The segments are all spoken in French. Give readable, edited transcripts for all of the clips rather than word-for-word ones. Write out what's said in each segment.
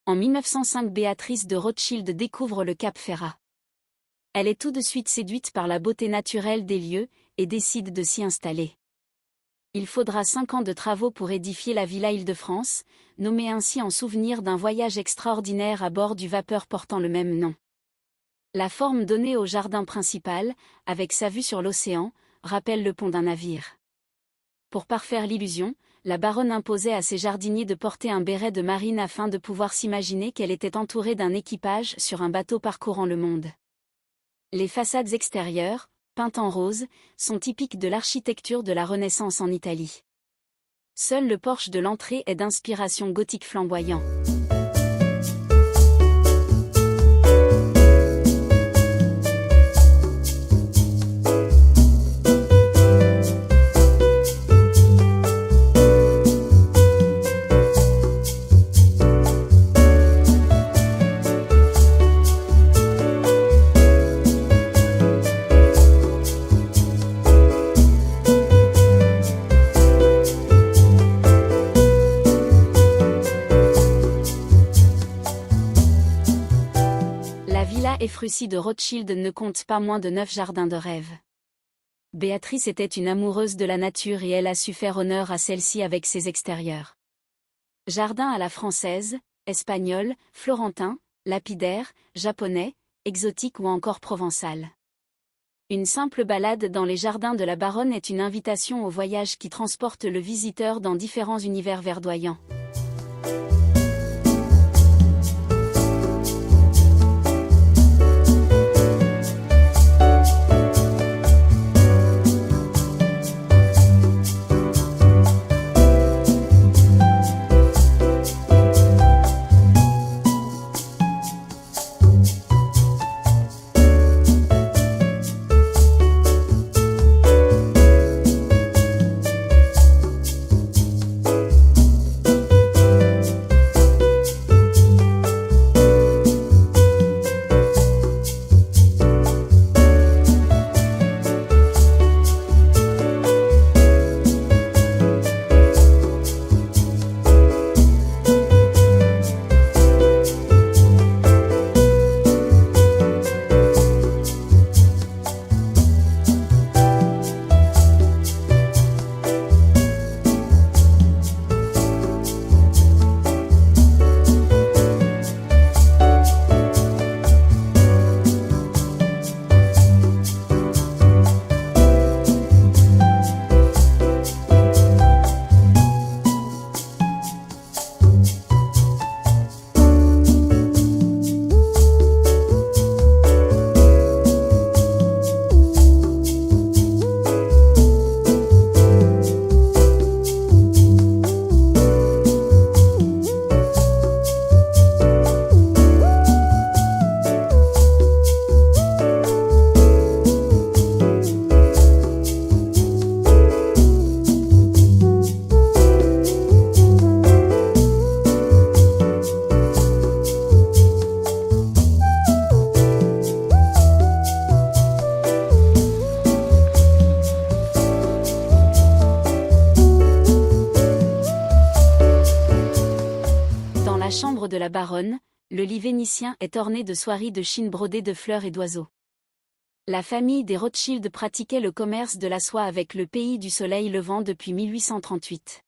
En 1905, Béatrice de Rothschild découvre le Cap Ferrat. Elle est tout de suite séduite par la beauté naturelle des lieux et décide de s'y installer. Il faudra 5 ans de travaux pour édifier la Villa Île-de-France, nommée ainsi en souvenir d'un voyage extraordinaire à bord du vapeur portant le même nom. La forme donnée au jardin principal, avec sa vue sur l'océan, rappelle le pont d'un navire. Pour parfaire l'illusion, la baronne imposait à ses jardiniers de porter un béret de marine afin de pouvoir s'imaginer qu'elle était entourée d'un équipage sur un bateau parcourant le monde. Les façades extérieures, peintes en rose, sont typiques de l'architecture de la Renaissance en Italie. Seul le porche de l'entrée est d'inspiration gothique flamboyant. La Villa Ephrussi de Rothschild ne compte pas moins de 9 jardins de rêve. Béatrice était une amoureuse de la nature et elle a su faire honneur à celle-ci avec ses extérieurs. Jardins à la française, espagnol, florentin, lapidaire, japonais, exotique ou encore provençal. Une simple balade dans les jardins de la baronne est une invitation au voyage qui transporte le visiteur dans différents univers verdoyants. La chambre de la baronne, le lit vénitien est orné de soieries de chine brodées de fleurs et d'oiseaux. La famille des Rothschild pratiquait le commerce de la soie avec le pays du soleil levant depuis 1838.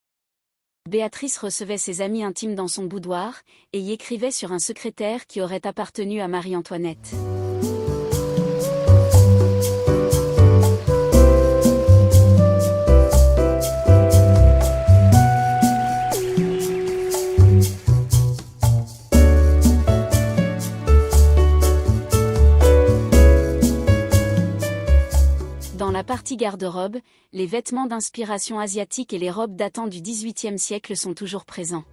Béatrice recevait ses amis intimes dans son boudoir, et y écrivait sur un secrétaire qui aurait appartenu à Marie-Antoinette. Dans la partie garde-robe, les vêtements d'inspiration asiatique et les robes datant du XVIIIe siècle sont toujours présents.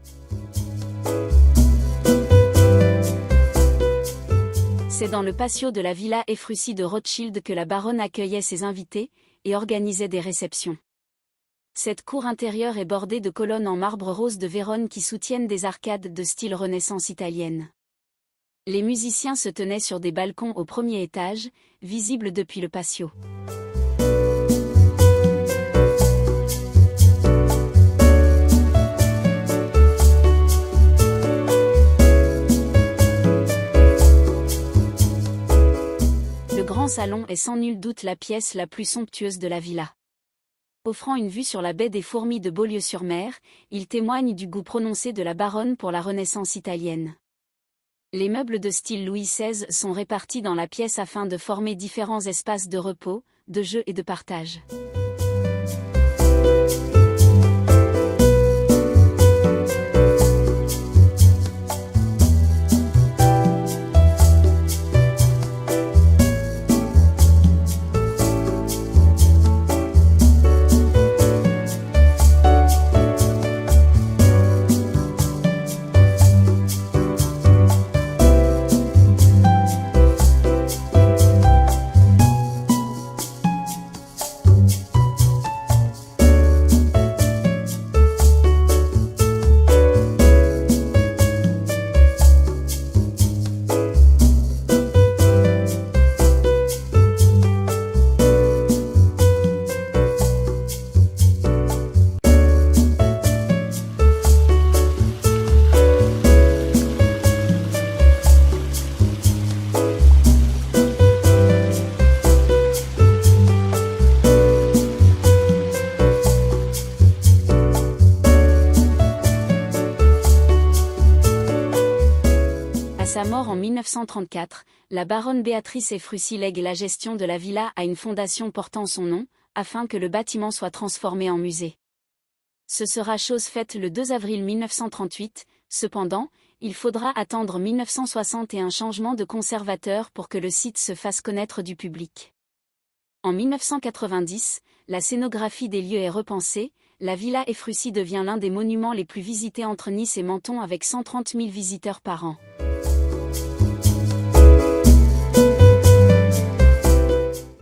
C'est dans le patio de la Villa Ephrussi de Rothschild que la baronne accueillait ses invités et organisait des réceptions. Cette cour intérieure est bordée de colonnes en marbre rose de Vérone qui soutiennent des arcades de style Renaissance italienne. Les musiciens se tenaient sur des balcons au premier étage, visibles depuis le patio. grand salon est sans nul doute la pièce la plus somptueuse de la villa. Offrant une vue sur la baie des Fourmis de Beaulieu-sur-Mer, il témoigne du goût prononcé de la baronne pour la Renaissance italienne. Les meubles de style Louis XVI sont répartis dans la pièce afin de former différents espaces de repos, de jeu et de partage. À sa mort en 1934, la baronne Béatrice Ephrussi lègue la gestion de la villa à une fondation portant son nom, afin que le bâtiment soit transformé en musée. Ce sera chose faite le 2 avril 1938, cependant, il faudra attendre 1960 et un changement de conservateur pour que le site se fasse connaître du public. En 1990, la scénographie des lieux est repensée, la villa Ephrussi devient l'un des monuments les plus visités entre Nice et Menton avec 130 000 visiteurs par an.